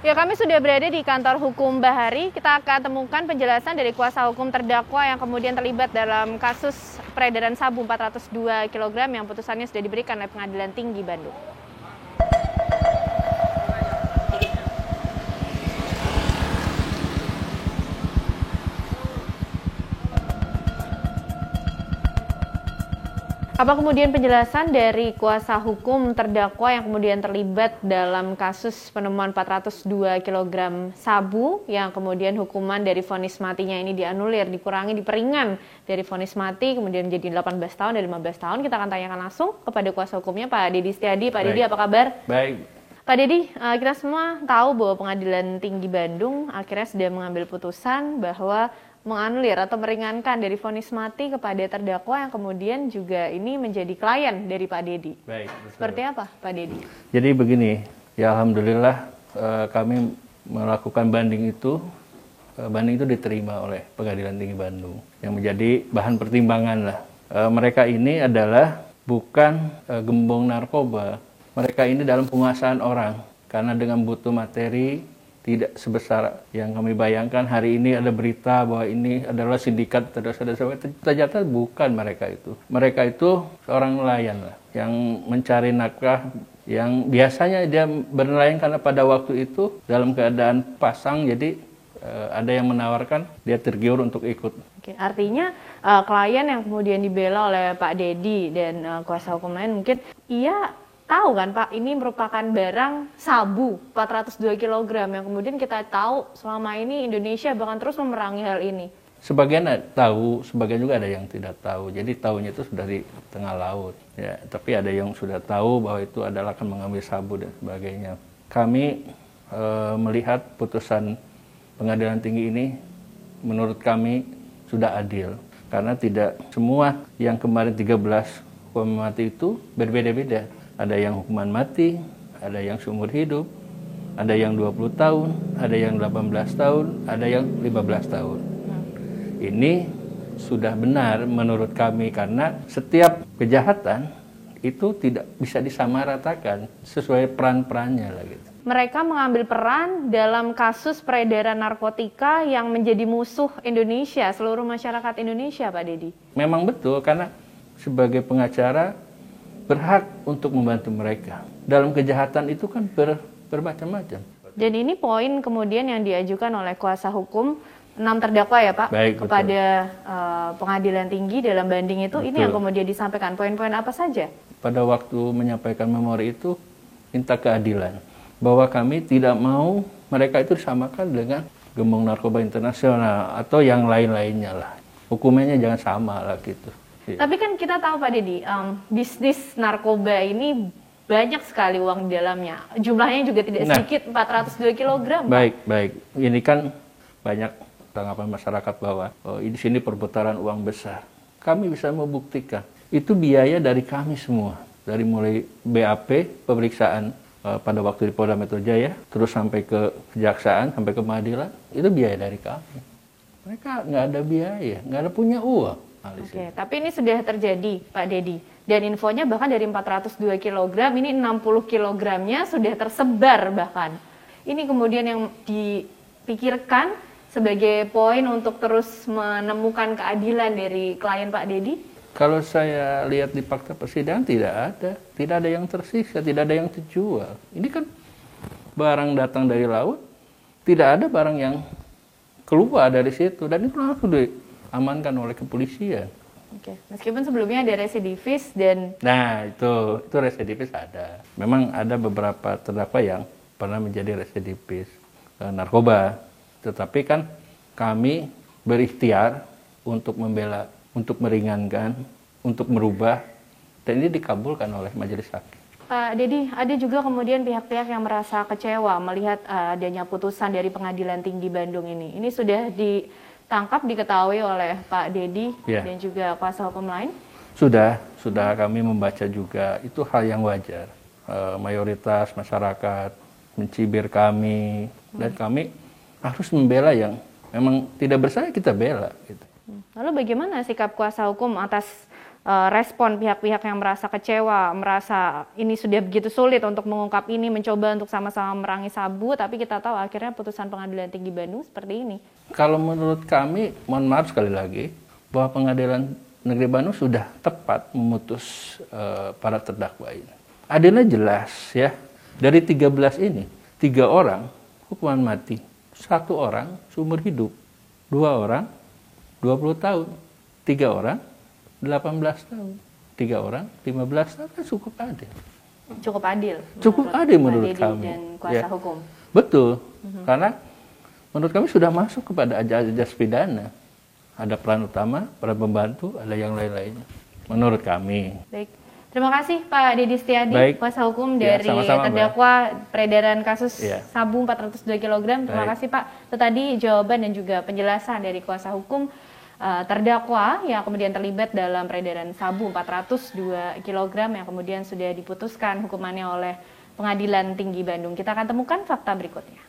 Ya, kami sudah berada di kantor hukum Bahari. Kita akan temukan penjelasan dari kuasa hukum terdakwa yang kemudian terlibat dalam kasus peredaran sabu 402 kg yang putusannya sudah diberikan oleh Pengadilan Tinggi Bandung. Apa kemudian penjelasan dari kuasa hukum terdakwa yang kemudian terlibat dalam kasus penemuan 402 kg sabu yang kemudian hukuman dari vonis matinya ini dianulir, dikurangi, diperingan dari vonis mati kemudian menjadi 18 tahun dari 15 tahun. Kita akan tanyakan langsung kepada kuasa hukumnya, Pak Dedi Setiadi. Pak Dedi, apa kabar? Baik. Pak Dedi, kita semua tahu bahwa Pengadilan Tinggi Bandung akhirnya sudah mengambil putusan bahwa menganulir atau meringankan dari vonis mati kepada terdakwa yang kemudian juga ini menjadi klien dari Pak Dedi. Baik, betul. Seperti apa, Pak Dedi? Jadi begini, ya alhamdulillah kami melakukan banding itu diterima oleh Pengadilan Tinggi Bandung yang menjadi bahan pertimbangan lah. Mereka ini adalah bukan gembong narkoba, mereka ini dalam penguasaan orang karena dengan butuh materi. Tidak sebesar yang kami bayangkan. Hari ini ada berita bahwa ini adalah sindikat ternyata bukan mereka itu. Mereka itu seorang nelayan lah, yang mencari nafkah, yang biasanya dia bernelayan karena pada waktu itu dalam keadaan pasang, jadi ada yang menawarkan, dia tergiur untuk ikut. Oke, artinya klien yang kemudian dibela oleh Pak Dedi dan kuasa hukum lain mungkin ia tahu kan Pak, ini merupakan barang sabu 402 kg yang kemudian kita tahu selama ini Indonesia bahkan terus memerangi hal ini. Sebagian tahu, sebagian juga ada yang tidak tahu. Jadi tahunya itu sudah di tengah laut. Ya, tapi ada yang sudah tahu bahwa itu adalah akan mengambil sabu dan sebagainya. Kami melihat putusan Pengadilan Tinggi ini menurut kami sudah adil. Karena tidak semua yang kemarin 13 hukuman mati itu berbeda-beda. Ada yang hukuman mati, ada yang seumur hidup, ada yang 20 tahun, ada yang 18 tahun, ada yang 15 tahun. Ini sudah benar menurut kami karena setiap kejahatan itu tidak bisa disamaratakan sesuai peran-perannya lah gitu. Mereka mengambil peran dalam kasus peredaran narkotika yang menjadi musuh Indonesia, seluruh masyarakat Indonesia, Pak Dedi. Memang betul, karena sebagai pengacara berhak untuk membantu mereka. Dalam kejahatan itu kan bermacam-macam. Dan ini poin kemudian yang diajukan oleh kuasa hukum 6 terdakwa ya Pak. Baik, kepada Pengadilan Tinggi dalam banding itu. Betul. Ini yang kemudian disampaikan. Poin-poin apa saja? Pada waktu menyampaikan memori itu minta keadilan. Bahwa kami tidak mau mereka itu disamakan dengan gembong narkoba internasional atau yang lain-lainnya lah. Hukumannya jangan sama lah gitu. Tapi kan kita tahu Pak Dedi, bisnis narkoba ini banyak sekali uang di dalamnya. Jumlahnya juga tidak sedikit, 402 kg. Baik. Ini kan banyak tanggapan masyarakat bahwa di sini perputaran uang besar. Kami bisa membuktikan. Itu biaya dari kami semua. Dari mulai BAP, pemeriksaan pada waktu di Polda Metro Jaya, terus sampai ke kejaksaan, sampai ke pengadilan, itu biaya dari kami. Mereka nggak ada biaya, nggak ada punya uang. Oke, tapi ini sudah terjadi Pak Dedi. Dan infonya bahkan dari 402 kg, ini 60 kg-nya sudah tersebar bahkan. Ini kemudian yang dipikirkan sebagai poin untuk terus menemukan keadilan dari klien Pak Dedi? Kalau saya lihat di fakta persidangan tidak ada. Tidak ada yang tersisa, tidak ada yang terjual. Ini kan barang datang dari laut, tidak ada barang yang keluar dari situ. Dan itu langsung amankan oleh kepolisian. Oke, meskipun sebelumnya ada residivis dan... Nah, itu residivis ada. Memang ada beberapa terdakwa yang pernah menjadi residivis narkoba. Tetapi kan kami berikhtiar untuk membela, untuk meringankan, untuk merubah, dan ini dikabulkan oleh majelis hakim. Pak Dedi, ada juga kemudian pihak-pihak yang merasa kecewa melihat adanya putusan dari Pengadilan Tinggi Bandung ini. Ini sudah ditangkap, diketahui oleh Pak Dedi dan juga kuasa hukum lain? Sudah kami membaca juga. Itu hal yang wajar. Mayoritas masyarakat mencibir kami, dan kami harus membela yang memang tidak bersalah, kita bela. Gitu. Lalu bagaimana sikap kuasa hukum atas respon pihak-pihak yang merasa kecewa, merasa ini sudah begitu sulit untuk mengungkap ini, mencoba untuk sama-sama merangi sabu, tapi kita tahu akhirnya putusan Pengadilan Tinggi Bandung seperti ini. Kalau menurut kami, mohon maaf sekali lagi, bahwa Pengadilan Negeri Bandung sudah tepat memutus para terdakwa ini. Adilnya jelas ya, dari 13 ini, 3 orang hukuman mati, 1 orang seumur hidup, 2 orang 20 tahun, 3 orang 18 tahun, 3 orang 15 tahun, kan cukup adil. Cukup adil. Cukup adil menurut kami. Dan kuasa hukum. Betul, karena menurut kami sudah masuk kepada ajas pidana. Ada peran utama, peran pembantu, ada yang lain-lainnya. Menurut kami. Baik. Terima kasih Pak Dedi Setiadi, kuasa hukum dari terdakwa peredaran kasus sabu 402 kg. Terima kasih Pak. Itu tadi jawaban dan juga penjelasan dari kuasa hukum terdakwa yang kemudian terlibat dalam peredaran sabu 402 kg yang kemudian sudah diputuskan hukumannya oleh Pengadilan Tinggi Bandung. Kita akan temukan fakta berikutnya.